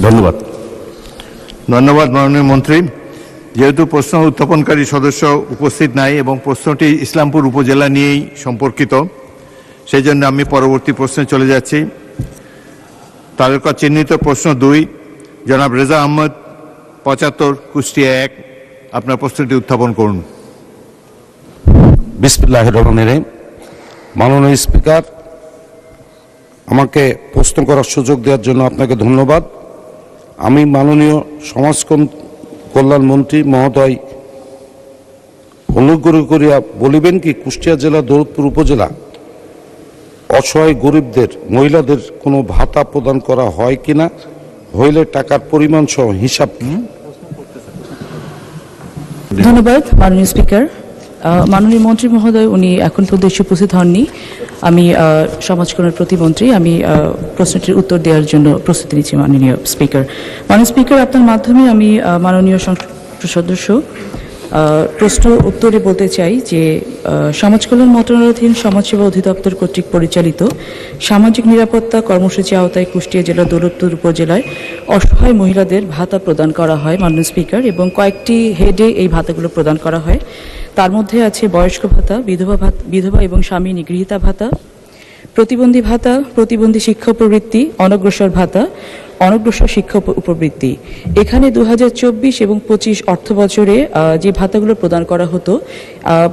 ধন্যবাদ। ধন্যবাদ মাননীয় মন্ত্রী। যেহেতু প্রশ্ন উত্থাপনকারী সদস্য উপস্থিত নাই এবং প্রশ্নটি ইসলামপুর উপজেলা নিয়েই সম্পর্কিত, সেই জন্য আমি পরবর্তী প্রশ্নে চলে যাচ্ছি। তারকা চিহ্নিত প্রশ্ন 2, জনাব রেজা আহমদ, 75, কুষ্টিয়া 1। আপনার প্রশ্নটি উত্থাপন করুন। বিসমিল্লাহির রহমানির রহিম। মাননীয় স্পিকার, আমাকে প্রশ্ন করার সুযোগ দেওয়ার জন্য আপনাকে ধন্যবাদ। আমি মাননীয় সমাজ কল্যাণ মন্ত্রী মহোদয় অনুগ্রহ করিয়া বলিবেন কি, কুষ্টিয়া জেলা দৌলতপুর উপজেলা অসহায় গরিবদের মহিলাদের কোনো ভাতা প্রদান করা হয় কিনা, হইলে টাকার পরিমাণ সহ হিসাব। ধন্যবাদ মাননীয় স্পিকার। মাননীয় মন্ত্রী মহোদয় উনি এখন প্রদেশে উপস্থিত হননি। আমি সমাজ কল্যাণ প্রতিমন্ত্রী, আমি প্রশ্নটির উত্তর দেওয়ার জন্য প্রস্তুতি নিচ্ছি। মাননীয় স্পিকার, আপনার মাধ্যমে আমি মাননীয় সংসদ সদস্য প্রশ্ন উত্তরে বলতে চাই যে সমাজ কল্যাণ মন্ত্রণালয়াধীন সমাজসেবা অধিদপ্তর কর্তৃক পরিচালিত সামাজিক নিরাপত্তা কর্মসূচি আওতায় কুষ্টিয়া জেলা দৌলতপুর উপজেলায় অসহায় মহিলাদের ভাতা প্রদান করা হয় মাননীয় স্পিকার, এবং কয়েকটি হেডে এই ভাতাগুলো প্রদান করা হয়। তার মধ্যে আছে বয়স্ক ভাতা, বিধবা এবং স্বামী নিগৃহীতা ভাতা, প্রতিবন্ধী ভাতা, প্রতিবন্ধী শিক্ষা উপবৃত্তি, অনগ্রসর ভাতা, অনগ্রসর শিক্ষা উপবৃত্তি। এখানে 2024 এবং 25 অর্থ বছরে যে ভাতাগুলো প্রদান করা হতো,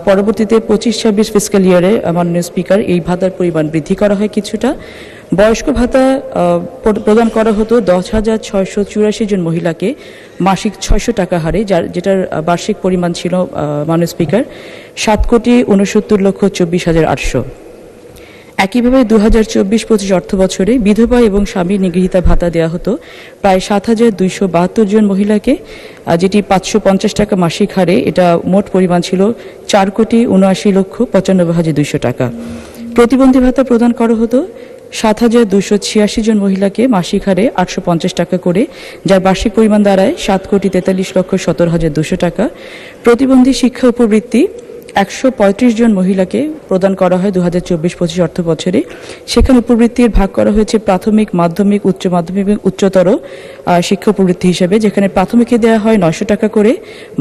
পরবর্তীতে 25-26 ফিসক্যাল ইয়ারে মাননীয় স্পিকার এই ভাতার পরিমাণ বৃদ্ধি করা হয় কিছুটা। বয়স্ক ভাতা প্রদান করা হতো 10,684 জন মহিলাকে মাসিক 600 টাকা হারে, যেটার বার্ষিক পরিমাণ ছিল মাননীয় স্পিকার 7,69,24,800। একইভাবে 2024-25 অর্থ বছরে বিধবা এবং স্বামী নিগৃহীতা ভাতা দেওয়া হতো প্রায় 7,272 জন মহিলাকে, যেটি 550 টাকা মাসিক হারে। এটা মোট পরিমাণ ছিল 4,79,95,200 টাকা। প্রতিবন্ধী ভাতা প্রদান করা হতো 7,286 জন মহিলাকে মাসিক হারে 850 টাকা করে, যার বার্ষিক পরিমাণ দাঁড়ায় 7,43,17,200 টাকা। প্রতিবন্ধী শিক্ষা উপবৃত্তি 135 জন মহিলাকে প্রদান করা হয় 2024-25 অর্থ বছরে। সেখানে উপবৃত্তির ভাগ করা হয়েছে প্রাথমিক, মাধ্যমিক, উচ্চ মাধ্যমিক এবং উচ্চতর শিক্ষা উপবৃত্তি হিসেবে, যেখানে প্রাথমিকে দেওয়া হয় 900 টাকা করে,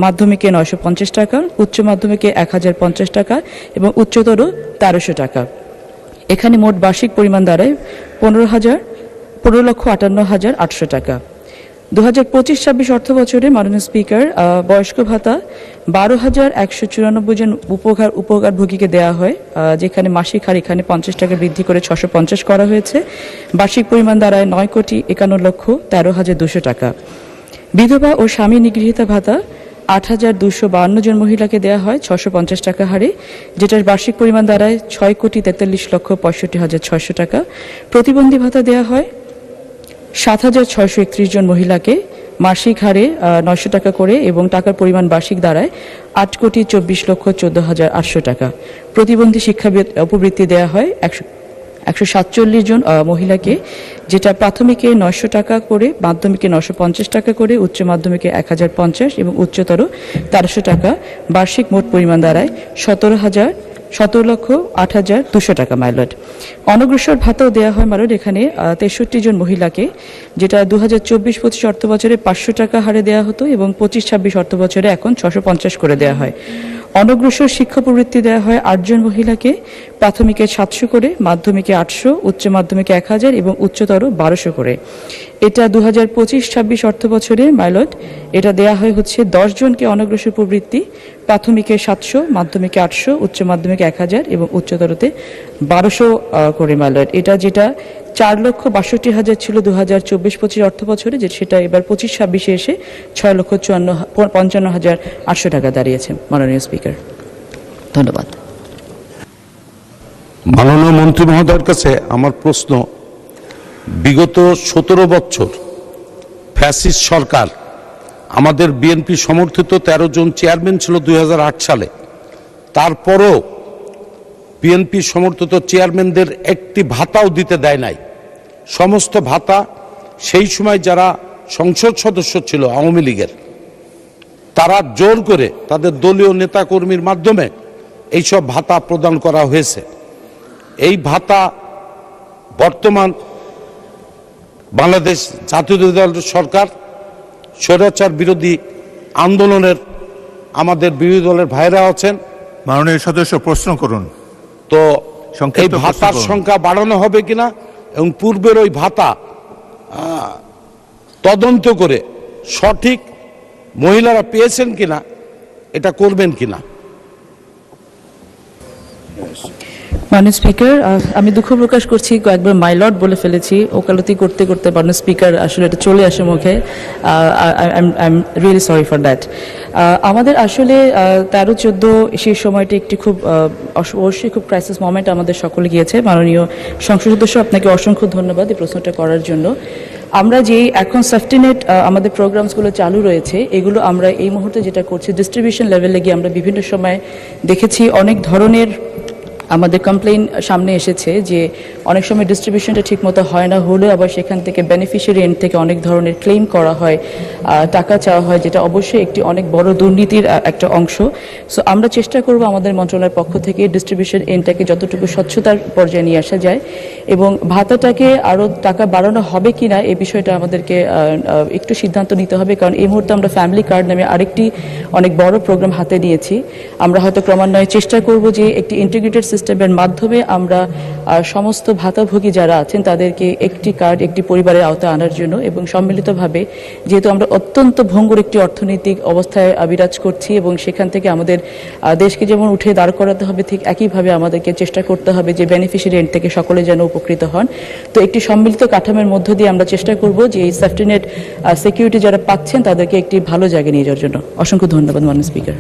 মাধ্যমিকে 950 টাকা, উচ্চ মাধ্যমিকে 1050 টাকা এবং উচ্চতর 1300 টাকা। এখানে মোট বার্ষিক পরিমাণ দাঁড়ায় 15,58,800 টাকা। 2025-26 অর্থ বছরে মাননীয় স্পিকার বয়স্ক ভাতা 12,194 জন উপকারভোগীকে দেওয়া হয়, যেখানে মাসিক হার এখানে 50 টাকা বৃদ্ধি করে 650 করা হয়েছে। বার্ষিক পরিমাণ দাঁড়ায় 9,51,13,200 টাকা। বিধবা ও স্বামী নিগৃহীতা ভাতা 8,252 জন মহিলাকে দেওয়া হয় 650 টাকা হারে, যেটার বার্ষিক পরিমাণ দাঁড়ায় 6,43,65,600 টাকা। প্রতিবন্ধী ভাতা দেওয়া হয় 7,631 জন মহিলাকে মাসিক হারে 900 টাকা করে, এবং টাকার পরিমাণ বার্ষিক দাঁড়ায় 8,24,14,800 টাকা। প্রতিবন্ধী শিক্ষা উপবৃত্তি দেওয়া হয় 147 জন মহিলাকে, যেটা প্রাথমিকে 900 টাকা করে, মাধ্যমিকে 950 টাকা করে, উচ্চ মাধ্যমিকে 1050 এবং উচ্চতর 1300 টাকা। বার্ষিক মোট পরিমাণ দাঁড়ায় 17,08,200 টাকা। মাইলট অনগ্রসর ভাতাও দেওয়া হয় মাইলট, এখানে 63 জন মহিলাকে, যেটা 2024-25 অর্থ বছরে 500 টাকা হারে দেওয়া হতো এবং 25-26 অর্থ বছরে এখন 650 করে দেওয়া হয়। অনগ্রসর শিক্ষা প্রবৃত্তি দেওয়া হয় 8 জন মহিলাকে, প্রাথমিকে 700 করে, মাধ্যমিকে 800, উচ্চ মাধ্যমিকে 1000 এবং উচ্চতর 1200 করে। এটা 2025-26 অর্থ বছরে মাইলট এটা দেওয়া হয় হচ্ছে 10 জনকে অনগ্রসর প্রবৃত্তি, প্রাথমিকে 700, মাধ্যমিকে 800, উচ্চ মাধ্যমিকে 1000 এবং উচ্চতরতে 1200 করে মাইলট। এটা যেটা 4,62,000 ছিল 2024-25 অর্থ বছরে, যে সেটা এবার 25-26 এসে 6,55,800 টাকা দাঁড়িয়েছে। মাননীয় স্পিকার, ধন্যবাদ। মাননীয় মন্ত্রী মহোদয়ের কাছে আমার প্রশ্ন, বিগত 17 বছর ফ্যাসিস্ট সরকার আমাদের বিএনপি সমর্থিত 13 জন চেয়ারম্যান ছিল 2008 সালে। তারপরও বিএনপি সমর্থিত চেয়ারম্যানদের একটি ভাতাও দিতে দেয় নাই। সমস্ত ভাতা সেই সময় যারা সংসদ সদস্য ছিল আওয়ামী লীগের, তারা জোর করে তাদের দলীয় নেতাকর্মীর মাধ্যমে এইসব ভাতা প্রদান করা হয়েছে। এই ভাতা বর্তমান বাংলাদেশ জাতীয় দল সরকার স্বৈরাচার বিরোধী আন্দোলনের আমাদের বিরোধী দলের ভাইরা আছেন। মাননীয় সদস্য প্রশ্ন করুন। তো এই সংক্ষিপ্ত প্রশ্ন ভাতার করুন। সংখ্যা বাড়ানো হবে কিনা এবং পূর্বের ওই ভাতা তদন্ত করে সঠিক মহিলারা পেয়েছেন কিনা এটা করবেন কিনা। মাননীয় স্পিকার, আমি দুঃখ প্রকাশ করছি, কয়েকবার মাই লর্ড বলে ফেলেছি। ওকালতি করতে করতে মাননীয় স্পিকার আসলে এটা চলে আসে মুখে। I am really sorry for that. আমাদের আসলে 13-14 সেই সময়টি একটি খুব অবশ্যই খুব ক্রাইসিস মোমেন্ট আমাদের সকলে গিয়েছে। মাননীয় সংসদ সদস্য, আপনাকে অসংখ্য ধন্যবাদ এই প্রশ্নটা করার জন্য। আমরা যেই এখন সেফটিনেট আমাদের প্রোগ্রামসগুলো চালু রয়েছে, এগুলো আমরা এই মুহূর্তে যেটা করছি ডিস্ট্রিবিউশন লেভেলে গিয়ে আমরা বিভিন্ন সময় দেখেছি অনেক ধরনের আমাদের কমপ্লেইন সামনে এসেছে যে অনেক সময় ডিস্ট্রিবিউশনটা ঠিকমতো হয় না, হলেও আবার সেখান থেকে বেনিফিশিয়ারি এন্ড থেকে অনেক ধরনের ক্লেম করা হয়, টাকা চাওয়া হয়, যেটা অবশ্যই একটি অনেক বড় দুর্নীতির একটা অংশ। সো আমরা চেষ্টা করব আমাদের মন্ত্রণালয়ের পক্ষ থেকে ডিস্ট্রিবিউশন এন্ডটাকে যতটুকু স্বচ্ছতার পর্যায়ে নিয়ে আসা যায় এবং ভাতাটাকে আরও টাকা বাড়ানো হবে কিনা এই বিষয়টা আমাদেরকে একটু সিদ্ধান্ত নিতে হবে। কারণ এই মুহূর্তে আমরা ফ্যামিলি কার্ড নামে আরেকটি অনেক বড় প্রোগ্রাম হাতে নিয়েছি। আমরা হয়তো ক্রমান্বয়ে চেষ্টা করব যে একটি ইন্টিগ্রেটেড সিস্টেমের মাধ্যমে আমরা সমস্ত ভাতাভোগী যারা আছেন তাদেরকে একটি কার্ড একটি পরিবারের আওতায় আনার জন্য এবং সম্মিলিতভাবে, যেহেতু আমরা অত্যন্ত ভঙ্গুর একটি অর্থনৈতিক অবস্থায় বিরাজ করছি এবং সেখান থেকে আমাদের দেশকে যেমন উঠে দাঁড় করাতে হবে, ঠিক একইভাবে আমাদেরকে চেষ্টা করতে হবে যে বেনিফিশিয়ারি এন্ড থেকে সকলে যেন উপকৃত হন। তো একটি সম্মিলিত কাঠামোর মধ্য দিয়ে আমরা চেষ্টা করব যে এই সেফটিনেট সিকিউরিটি যারা পাচ্ছেন তাদেরকে একটি ভালো জায়গায় নিয়ে যাওয়ার জন্য। অসংখ্য ধন্যবাদ মাননীয় স্পিকার।